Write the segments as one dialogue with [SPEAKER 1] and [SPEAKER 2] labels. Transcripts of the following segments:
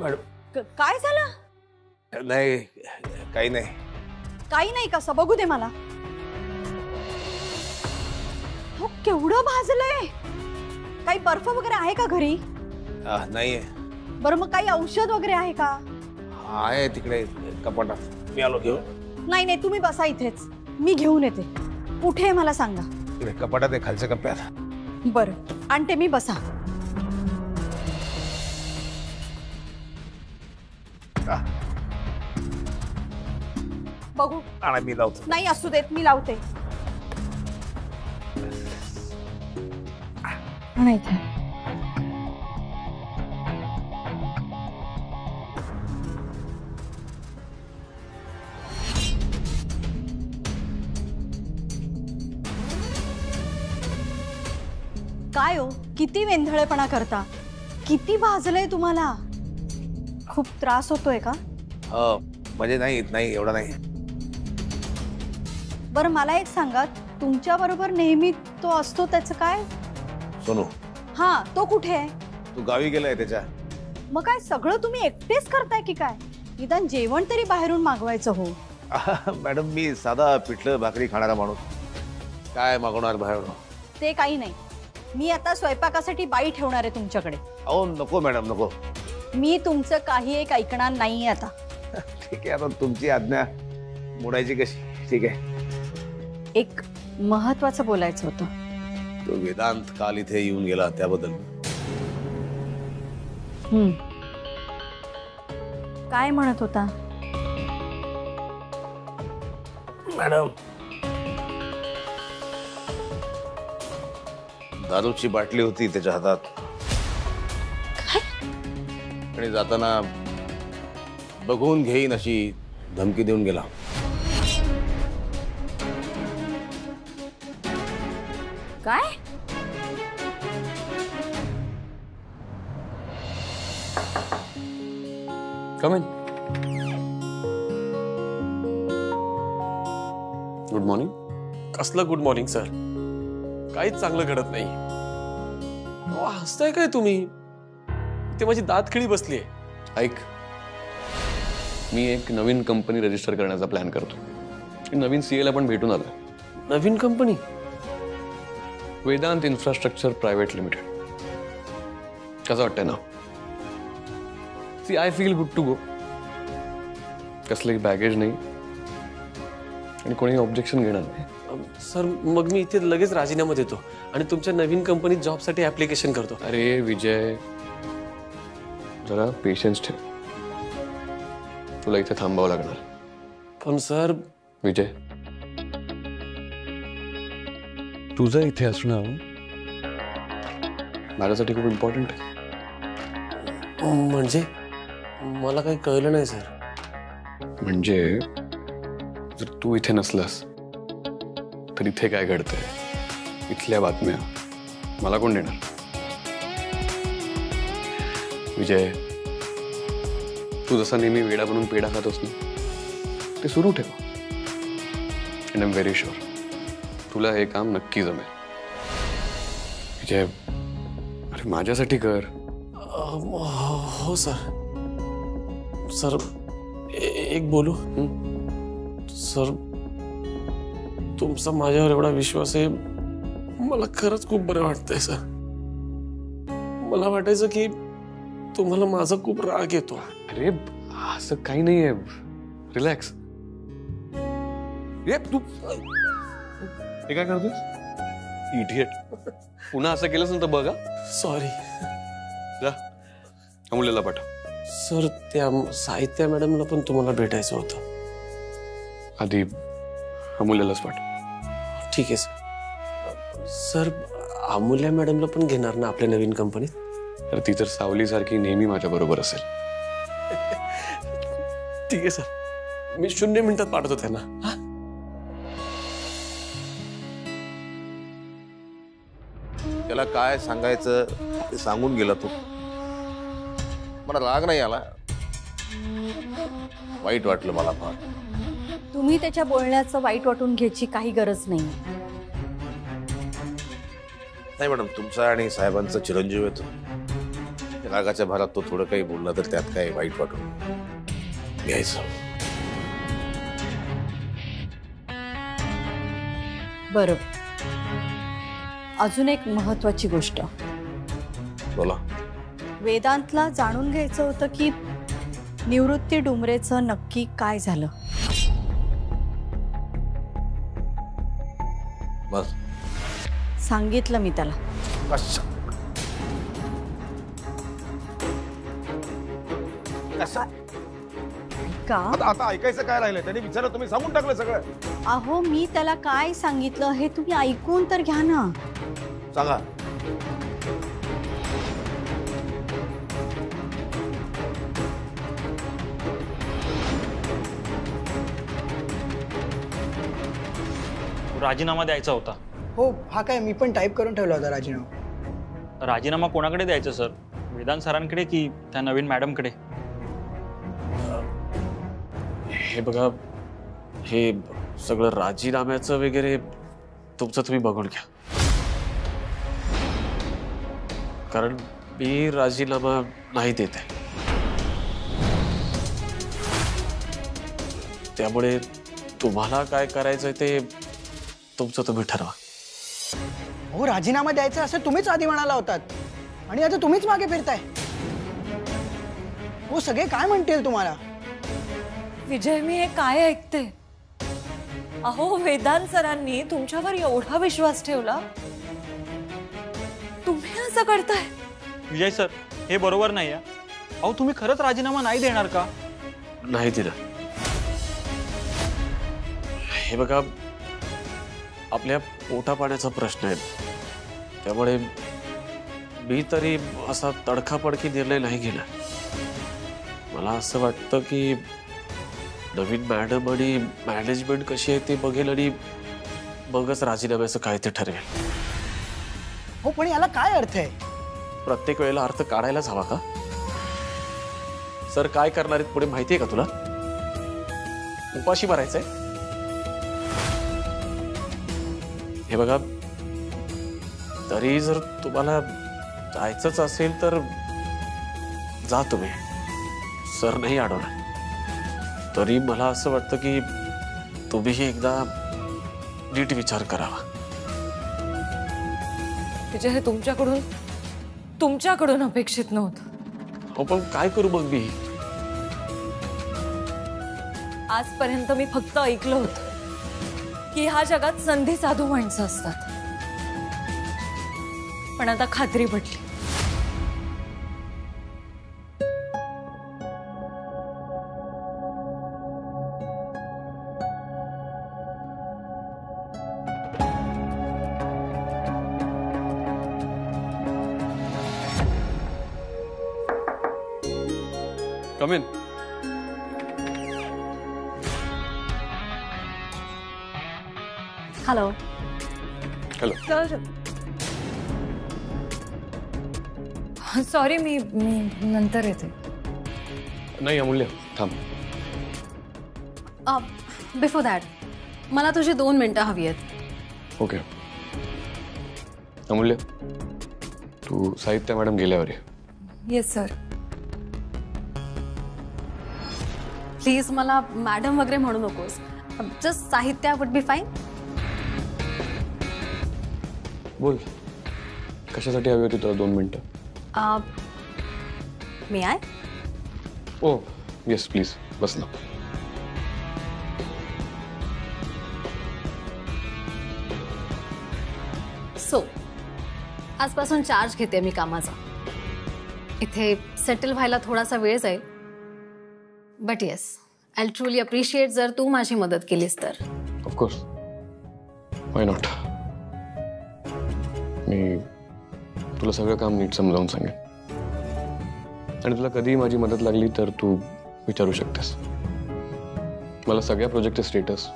[SPEAKER 1] Madam
[SPEAKER 2] काय झालं?
[SPEAKER 1] नाही, काही नाही.
[SPEAKER 2] काही नाही कसं बघू दे मला. हो केवढं भाजलंय. काही बर्फ वगैरे आहे का घरी?
[SPEAKER 1] नाहीये.
[SPEAKER 2] बरं मग काही औषध वगैरे आहे का?
[SPEAKER 1] आहे तिकडे कपाटात, मी आलो घेऊन.
[SPEAKER 2] नाही नाही तुम्ही बसा इथेच, मी घेऊन येते. कुठे आहे मला सांगा.
[SPEAKER 1] तिकडे कपाटात आहे खालच्या कप्प्यात.
[SPEAKER 2] बरं आणते मी, बसा. बघू.
[SPEAKER 1] आणा मी लावतो.
[SPEAKER 2] नाही असू देत, मी लावते. आणायचं. काय हो किती वेंधळेपणा करता. किती भाजलंय तुम्हाला. खूप त्रास होतोय का?
[SPEAKER 1] म्हणजे नाही नाही एवढा नाही.
[SPEAKER 2] बरं मला एक सांगा, तुमच्या बरोबर नेहमी तो असतो त्याचं काय?
[SPEAKER 1] सोनू.
[SPEAKER 2] हा तो कुठे आहे?
[SPEAKER 1] तू गावी गेलाय त्याच्या.
[SPEAKER 2] मग काय सगळं तुम्ही एकटेच करताय की काय? निदान जेवण तरी बाहेरून मागवायचं हो.
[SPEAKER 1] मॅडम मी साधा पिठलं भाकरी खाणारा माणूस, काय मागवणार बाहेरून.
[SPEAKER 2] ते काही नाही, मी आता स्वयंपाकासाठी बाई ठेवणार आहे तुमच्याकडे.
[SPEAKER 1] अहो नको मॅडम नको.
[SPEAKER 2] मी तुमचं काही एक ऐकणार नाहीये आता.
[SPEAKER 1] ठीक आहे, आता तुमची आज्ञा मोडायची कशी. ठीक आहे.
[SPEAKER 2] एक महत्वाचं बोलायचं होतं.
[SPEAKER 1] तो वेदांत काल इथे येऊन गेला त्याबद्दल.
[SPEAKER 2] काय म्हणत होता?
[SPEAKER 1] मॅडम दारूची बाटली होती त्याच्या हातात आणि जाताना बघून घेईन अशी धमकी देऊन गेला.
[SPEAKER 2] काय?
[SPEAKER 3] Come in. Good morning.
[SPEAKER 4] कसलं गुड मॉर्निंग सर? काहीच चांगलं घडत नाही. हसताय काय तुम्ही? ते माझी दातखिळी बसली आहे.
[SPEAKER 3] ऐक, मी एक नवीन कंपनी रजिस्टर करण्याचा प्लॅन करतो. नवीन सीएला पण भेटून आला.
[SPEAKER 4] नवीन company?
[SPEAKER 3] Vedant infrastructure private limited. कसं वाटतंय ना? See I feel good to go. कसलंही बॅगेज नाही आणि कोणी ऑब्जेक्शन घेणार नाही.
[SPEAKER 4] सर मग मी इथे लगेच राजीनामा देतो आणि तुमच्या नवीन कंपनीत जॉबसाठी ऍप्लिकेशन करतो.
[SPEAKER 3] अरे विजय, जरा पेशन्स ठेव. तुला इथे थांबावं लागणार.
[SPEAKER 4] पण सर.
[SPEAKER 3] विजय, तुझं इथे असणं माझ्यासाठी खूप इम्पॉर्टंट आहे.
[SPEAKER 4] म्हणजे मला काही कळलं नाही सर.
[SPEAKER 3] म्हणजे जर तू इथे नसलास तर इथे काय घडतंय, इथल्या बातम्या मला कोण देणार? विजय, तू जसा नेहमी वेडा बनून पेढा खातोस ना, ते सुरू ठेव. And I am very sure तुला हे काम नक्की जमेल. विजय, अरे माझ्यासाठी कर.
[SPEAKER 4] हो सर. सर एक बोलू? सर तुमचा माझ्यावर एवढा विश्वास आहे, मला खरंच खूप बरं वाटतंय सर. मला वाटायचं की तुम्हाला माझा खूप राग येतो.
[SPEAKER 3] अरे असं काही नाहीये, रिलॅक्स. तू हे काय करतोस? इडियट. पुन्हा असं केलंस ना तर बघा.
[SPEAKER 4] सॉरी.
[SPEAKER 3] जा अमूल्याला पाठव.
[SPEAKER 4] सर त्या साहित्य मॅडमला पण तुम्हाला भेटायचं होतं.
[SPEAKER 3] आधी अमूल्यालाच पाठव.
[SPEAKER 4] ठीक आहे सर. सर अमूल्या मॅडमला पण घेणार ना आपल्या नवीन कंपनीत?
[SPEAKER 3] तर ती तर सावलीसारखी नेहमी माझ्या बरोबर असेल.
[SPEAKER 4] ठीक आहे सर, मी 0 मिनिटात पाठवतो त्यांना.
[SPEAKER 1] त्याला काय सांगायचं ते सांगून गेला तू. मला राग नाही आला, वाईट वाटलं मला फार.
[SPEAKER 2] तुम्ही त्याच्या बोलण्याचं वाईट वाटून घ्यायची काही गरज नाही.
[SPEAKER 1] नाही मॅडम, तुमचा आणि साहेबांचा चिरंजीव येतो. रागाच्या भरात तो थोडं काही बोलला तर त्यात काही वाईट वाटून घ्यायचं.
[SPEAKER 2] बरं, अजून एक महत्वाची गोष्ट.
[SPEAKER 1] बोला.
[SPEAKER 2] वेदांतला जाणून घ्यायचं होतं की निवृत्ती डुमरेचं नक्की काय झालं.
[SPEAKER 1] बस
[SPEAKER 2] सांगितलं मी त्याला. का?
[SPEAKER 5] आता ऐकायचं काय राहिलं? त्यांनी विचारलं, तुम्ही सांगून टाकलं सगळं.
[SPEAKER 2] अहो, मी त्याला काय सांगितलं हे तुम्ही ऐकून तर घ्या ना.
[SPEAKER 1] सांगा.
[SPEAKER 6] राजीनामा द्यायचा होता.
[SPEAKER 7] हो, हा काय मी पण टाईप करून ठेवला होता राजीनामा.
[SPEAKER 6] राजीनामा कोणाकडे द्यायचा सर? वेदांत सरांकडे की त्या नवीन मॅडमकडे?
[SPEAKER 4] हे बघा, हे सगळं राजीनाम्याचं वगैरे तुमचं तुम्ही बघून घ्या. कारण मी राजीनामा नाही देत आहे. त्यामुळे तुम्हाला काय करायचंय ते तुमचं तुम्ही ठरवा.
[SPEAKER 7] हो, राजीनामा द्यायचा असं तुम्हीच आधी म्हणाला होतात आणि आता तुम्हीच मागे फिरताय. हो, सगळे काय म्हणतील तुम्हाला?
[SPEAKER 8] विजय, मी हे काय ऐकते? अहो, वेदांत सरांनी तुमच्यावर एवढा विश्वास ठेवला, तुम्ही असं करताय?
[SPEAKER 6] विजय सर, हे बरोबर नाही आहे. अहो, तुम्ही खरंच राजीनामा नाही देणार का?
[SPEAKER 4] नाही दिलं. हे बघा, आपल्या पोटापाण्याचा प्रश्न आहे. त्यामुळे मी तरी असा तडकाफडकी निर्णय नाही घेणार. मला असं वाटतं की नवीन मॅडम आणि मॅनेजमेंट कशी आहे ते बघेल आणि मगच राजीनाम्याचं काय ते ठरवेल.
[SPEAKER 7] हो, पण याला काय अर्थ आहे?
[SPEAKER 4] प्रत्येक वेळेला अर्थ काढायलाच हवा का? सर काय करणार आहेत पुढे माहिती आहे का तुला? उपाशी मारायचंय? हे बघा, तरी जर तुम्हाला जायचंच असेल तर जा तुम्ही. सर नाही अडवणार. तरी मला असं वाटतं की तुम्हीही एकदा नीट विचार करावा.
[SPEAKER 8] विजय, हे तुमच्याकडून अपेक्षित नव्हतं.
[SPEAKER 4] हो, पण काय करू मग मी?
[SPEAKER 8] आजपर्यंत मी फक्त ऐकलं होतं की ह्या जगात संधी साधू माणसं असतात, पण आता खात्री पटली.
[SPEAKER 3] कम इन.
[SPEAKER 2] हॅलो.
[SPEAKER 3] हॅलो.
[SPEAKER 8] सॉरी, मी नंतर येते.
[SPEAKER 3] नाही अमूल्य, थांब.
[SPEAKER 9] बिफोर दॅट मला तुझी 2 मिनिटं हवी आहेत.
[SPEAKER 3] ओके. अमूल्य, तू साहित्य मॅडम गेल्यावर ये.
[SPEAKER 8] Yes sir.
[SPEAKER 9] प्लीज मला मॅडम वगैरे म्हणू नकोस. जस्ट साहित्य वुड बी फाईन.
[SPEAKER 3] बोल, कशासाठी हवी होती तुला 2 मिनिटं?
[SPEAKER 9] मी आय.
[SPEAKER 3] ओ येस, प्लीज बस ना.
[SPEAKER 9] सो आजपासून चार्ज घेते मी कामाचा. इथे सेटल व्हायला थोडासा वेळ जाईल, but yes, I truly appreciate जर तू माझी मदत केलीस तर.
[SPEAKER 3] Of course, why not. मी तुला सगळं काम नीट समजावून सांगेन आणि तुला कधीही माझी मदत लागली तर तू विचारू शकतेस. मला सगळ्या प्रोजेक्टचे स्टेटस,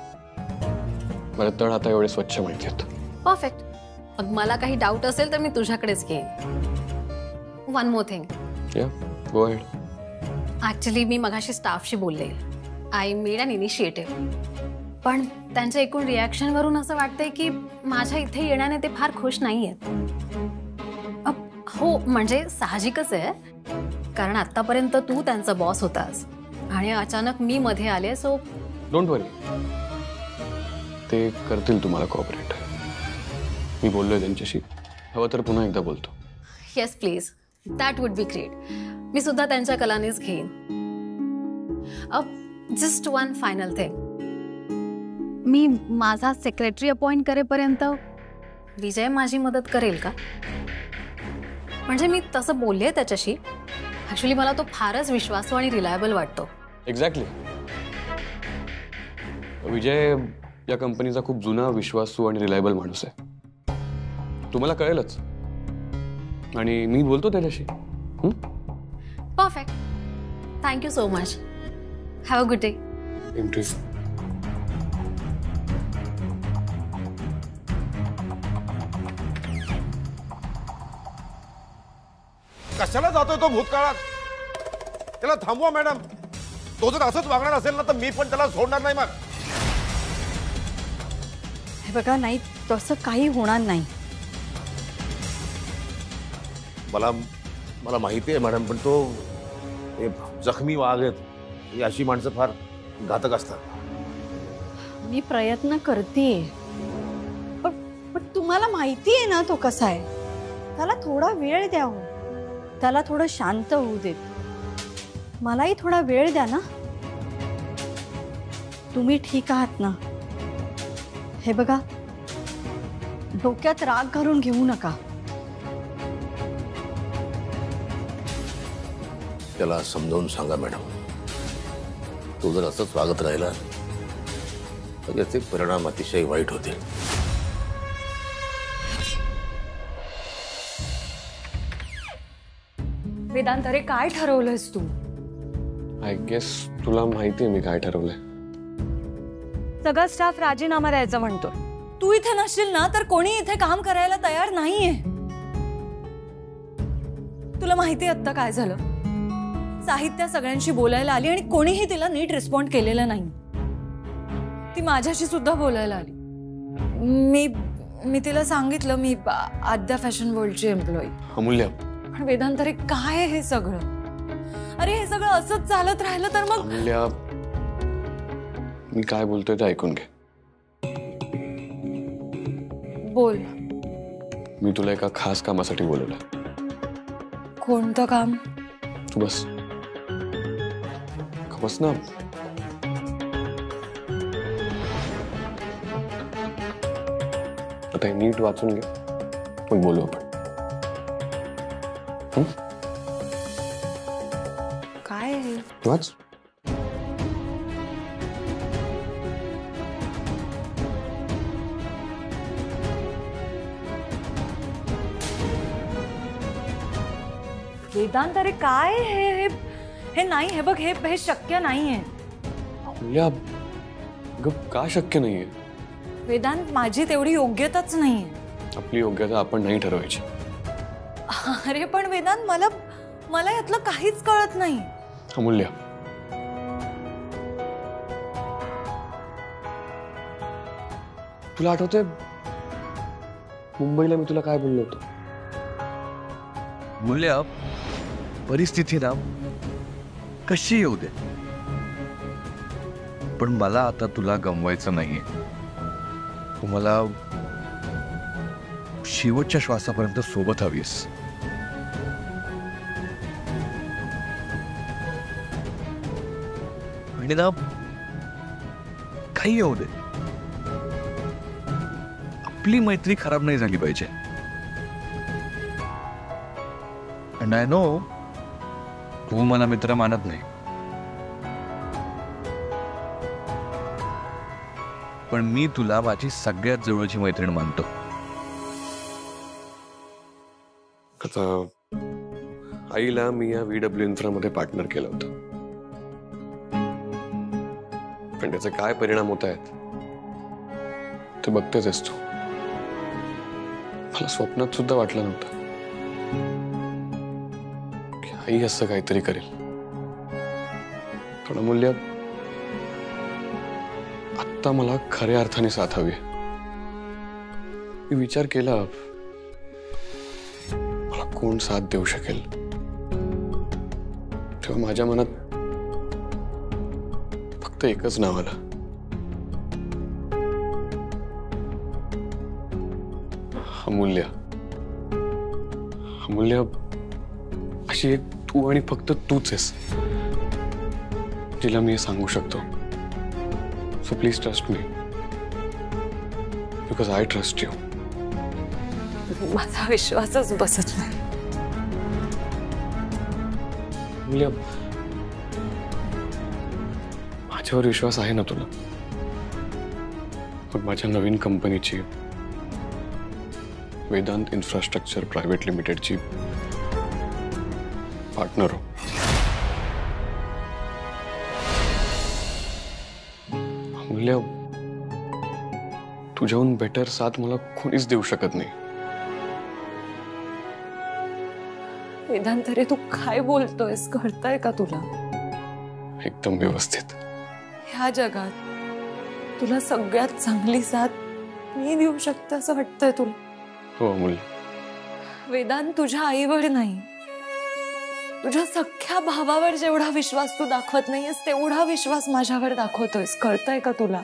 [SPEAKER 3] मला तळ हाता एवढे स्वच्छ माहिती आहेत.
[SPEAKER 9] परफेक्ट. मग मला काही डाऊट असेल तर मी तुझ्याकडेच घेईन. One more thing.
[SPEAKER 3] Ya, go ahead.
[SPEAKER 9] Actually मी मगाशी स्टाफशी बोलले. I made an initiative. पण त्यांच्या एकूण रिॲक्शन वरून असं वाटतंय की माझ्या इथे येण्याने ते फार खुश नाहीयेत. हो म्हणजे साहजिकच आहे, कारण आतापर्यंत तू त्यांचा बॉस होतास आणि अचानक मी मध्ये आले. सो
[SPEAKER 3] डोंट वरी, ते करतील तुम्हाला कॉपरेट. मी बोललोय त्यांच्याशी, हवं तर पुन्हा एकदा बोलतो.
[SPEAKER 9] Yes please, that would be great. मी सुद्धा त्यांच्या कलानेच घेईन. जस्ट वन फायनल थिंग, मी माझा सेक्रेटरी अपॉइंट करेपर्यंत विजय माझी मदत करेल का? म्हणजे मी तसं बोलले त्याच्याशी. ऍक्च्युली मला तो फारच विश्वासू आणि रिलायबल वाटतो.
[SPEAKER 3] एक्झॅक्टली. विजय या कंपनीचा खूप जुना, विश्वासू आणि रिलायबल माणूस आहे. तुम्हाला कळेलच. आणि मी बोलतो त्याच्याशी.
[SPEAKER 9] Perfect. Thank you so much. Have a good day.
[SPEAKER 3] Interest.
[SPEAKER 5] कशाला जातोय तो भूतकाळात? त्याला थांबवा मॅडम. तो जर असंच वागणार असेल ना तर मी पण त्याला सोडणार नाही. मग
[SPEAKER 2] हे बघा, नाही तसं काही होणार नाही.
[SPEAKER 1] मला माहिती आहे मॅडम, पण तो जखमी वाघ आहेत. ही अशी माणसं फार घातक असतात.
[SPEAKER 2] मी प्रयत्न करतेय, पण तुम्हाला माहिती आहे ना तो कसा आहे. त्याला थोडा वेळ द्या हो. त्याला थोडं शांत होऊ देत. मलाही थोडा वेळ द्या ना. तुम्ही ठीक आहात ना? हे बघा, डोक्यात राग घालून घेऊ नका.
[SPEAKER 1] त्याला समजावून सांगा मॅडम. तो जर असंच वागत राहिला तर याचे परिणाम अतिशय वाईट होतील.
[SPEAKER 8] वेदांत, अरे काय ठरवलंयस तू?
[SPEAKER 3] आय गेस तुला माहिती आहे मी काय ठरवलंय.
[SPEAKER 8] सगळा स्टाफ राजीनामा द्यायचा म्हणतो. तू इथे नसशील ना तर कोणी इथे काम करायला तयार नाहीये. तुला माहिती आहे आता काय झालं? साहित्य सगळ्यांशी बोलायला आली आणि कोणीही तिला नीट रिस्पॉन्ड केलेलं नाही. ती माझ्याशी सुद्धा बोलायला आली. मी तिला सांगितलं मी आद्या फॅशन वर्ल्डची एम्प्लॉई.
[SPEAKER 3] अमूल्य,
[SPEAKER 8] पण वेदांत, अरे काय आहे हे सगळं? अरे हे सगळं असंच चालत राहिलं तर मग.
[SPEAKER 3] अमूल्य, मी काय बोलतोय ते ऐकून घे.
[SPEAKER 8] बोल.
[SPEAKER 3] मी तुला एका खास कामासाठी बोलवलं.
[SPEAKER 8] कोणतं काम?
[SPEAKER 3] तू बस. बस ना. आता हे नीट वाचून घे, मग बोलू आपण.
[SPEAKER 8] काय आहे?
[SPEAKER 3] वाच.
[SPEAKER 8] वेदांत, अरे काय हे? हे नाही, हे बघ, हे शक्य नाहीये.
[SPEAKER 3] अमूल्य, का शक्य नाहीये?
[SPEAKER 8] वेदांत, माझी तेवढी योग्यताच नाहीये.
[SPEAKER 3] आपली योग्यता आपण नाही ठरवायची.
[SPEAKER 8] अरे पण वेदांत, मला यातलं काहीच कळत नाही.
[SPEAKER 3] अमूल्य, तुला आठवतंय मुंबईला मी तुला काय बोललो होतो?
[SPEAKER 10] मूल्य, परिस्थिती ना कशी येऊ दे, पण मला आता तुला गमवायचं नाहीये. तू मला शेवटच्या श्वासापर्यंत सोबत हवीस. आणि ना काही येऊ दे, आपली मैत्री खराब नाही झाली पाहिजे. And I know तू मला मित्र मानत नाही, पण मी तुला माझी सगळ्यात जवळची मैत्रीण मानतो.
[SPEAKER 3] आता आईला मी या VW इन्फ्रामध्ये पार्टनर केलं होतं, पण त्याचे काय परिणाम होत आहेत ते बघतेच तू. मला स्वप्नात सुद्धा वाटलं नव्हतं की आई असं काहीतरी करेल. पण अमूल्य, आत्ता मला खऱ्या अर्थाने साथ हवी. मी विचार केला मला कोण साथ देऊ शकेल, तेव्हा माझ्या मनात फक्त एकच नाव आलं, अमूल्य. अमूल्य अशी एक तू आणि फक्त तूच आहेस जिला मी हे सांगू शकतो. So please trust me, because I trust you.
[SPEAKER 8] माझा विश्वासच बसत नाही.
[SPEAKER 3] अमूल्य, माझ्यावर विश्वास आहे ना तुला? मग माझ्या नवीन कंपनीची वेदांत इन्फ्रास्ट्रक्चर प्रायव्हेट लिमिटेडची पार्टनर हो. अमूल्य, तुझ्याहून बेटर साथ मला कोणीच देऊ शकत नाही.
[SPEAKER 8] वेदांत, तरी तू काय बोलतोयस? कळतंय का तुला?
[SPEAKER 3] एकदम व्यवस्थित.
[SPEAKER 8] ह्या जगात तुला सगळ्यात चांगली साथ मी देऊ शकते असं वाटतंय तुला?
[SPEAKER 3] हो अमूल्य.
[SPEAKER 8] वेदांत, तुझ्या आईवर नाही, तुझ्या सख्ख्या भावावर जेवढा विश्वास तू दाखवत नाहीयेस तेवढा विश्वास माझ्यावर दाखवतोयस. कळतंय का तुला?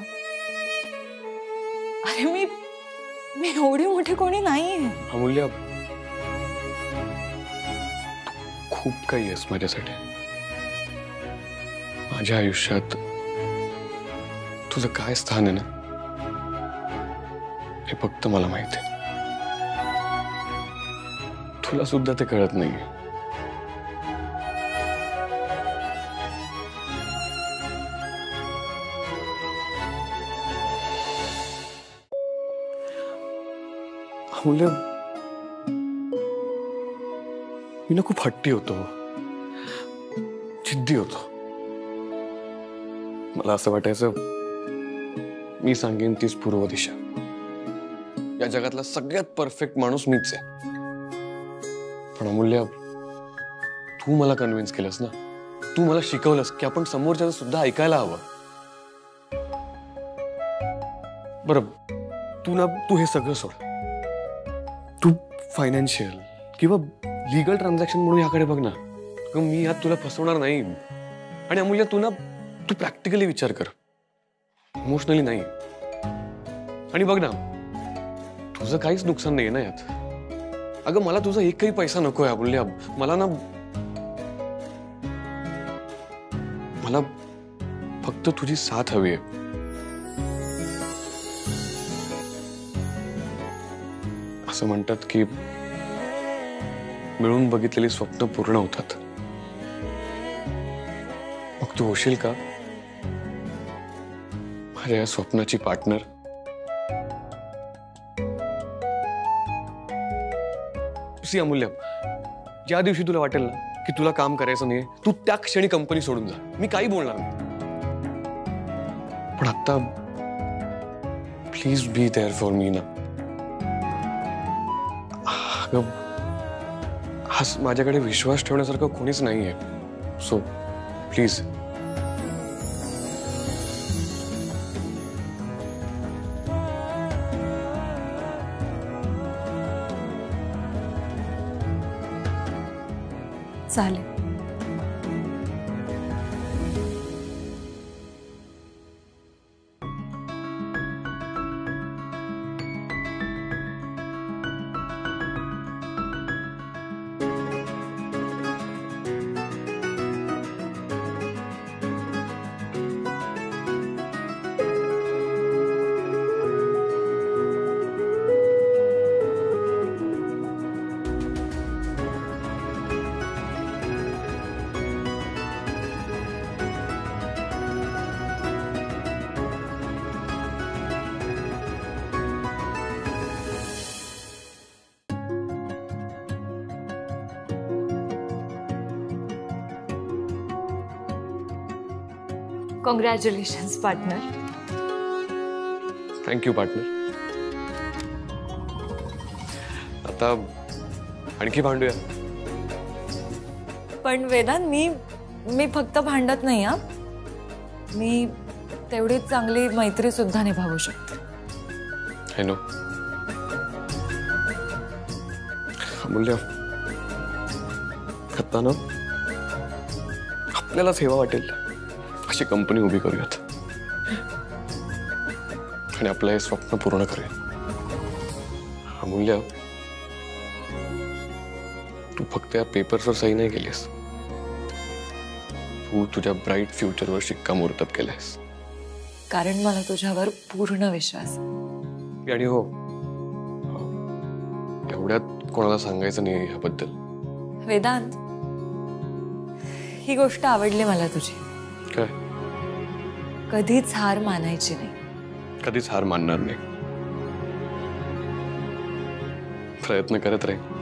[SPEAKER 8] अरे मी एवढी मोठी कोणी नाहीये.
[SPEAKER 3] अमूल्य, खूप काही आहेस माझ्यासाठी. माझ्या आयुष्यात तुझं काय स्थान आहे ना, हे फक्त मला माहिती आहे. तुला सुद्धा ते कळत नाहीये. अमूल्य, मी ना खूप हट्टी होतो, जिद्दी होतो. मला असं वाटायचं मी सांगेन तीच पूर्व दिशा. या जगातला सगळ्यात परफेक्ट माणूस मीच आहे. पण अमूल्य, तू मला कन्व्हिन्स केलंस ना, तू मला शिकवलंस की आपण समोरच्याचं सुद्धा ऐकायला हवं. बरं, तू हे सगळं सोड. तू फायनान्शियल किंवा लीगल ट्रान्झॅक्शन म्हणून याकडे बघ ना. मी यात तुला फसवणार नाही. आणि अमूल्य, तू प्रॅक्टिकली विचार कर, इमोशनली नाही. आणि बघ ना, तुझं काहीच नुकसान नाहीये ना यात. अगं, मला तुझा एकही पैसा नकोय अमूल्य. मला फक्त तुझी साथ हवी आहे. असं म्हणतात की मिळून बघितलेली स्वप्न पूर्ण होतात. मग तू होशील का माझ्या या स्वप्नाची पार्टनर? सी अमूल्य, ज्या दिवशी तुला वाटेल ना की तुला काम करायचं नाही, तू त्या क्षणी कंपनी सोडून जा. मी काही बोलणार नाही. पण आता please be there for me ना. आज माझ्याकडे विश्वास ठेवण्यासारखं कोणीच नाहीये. So please.
[SPEAKER 8] चालेल. Congratulations partner.
[SPEAKER 3] Thank you partner. आता आणखी भांडूया.
[SPEAKER 8] पण वेदांत, मी फक्त भांडत नाही. हा, मी तेवढीच चांगली मैत्री सुद्धा निभावू शकते.
[SPEAKER 3] I know. अमूल्य, आता ना आपल्यालाच हेवा वाटेल अशी कंपनी उभी करूयात आणि आपलं हे स्वप्न पूर्ण करूया. अमूल्य, तू फक्त या पेपर्सवर सही नाही केलीस, तू तुझ्या ब्राईट फ्युचरवर शिक्कामोर्तब केलंयस.
[SPEAKER 8] कारण मला तुझ्यावर पूर्ण विश्वास आहे.
[SPEAKER 3] आणि हो, एवढ्यात कोणाला सांगायचं नाही ह्याबद्दल.
[SPEAKER 8] वेदांत, ही गोष्ट आवडली मला तुझी.
[SPEAKER 3] काय?
[SPEAKER 8] कधीच हार मानायची नाही.
[SPEAKER 3] कधीच हार मानणार नाही. प्रयत्न करत राहील.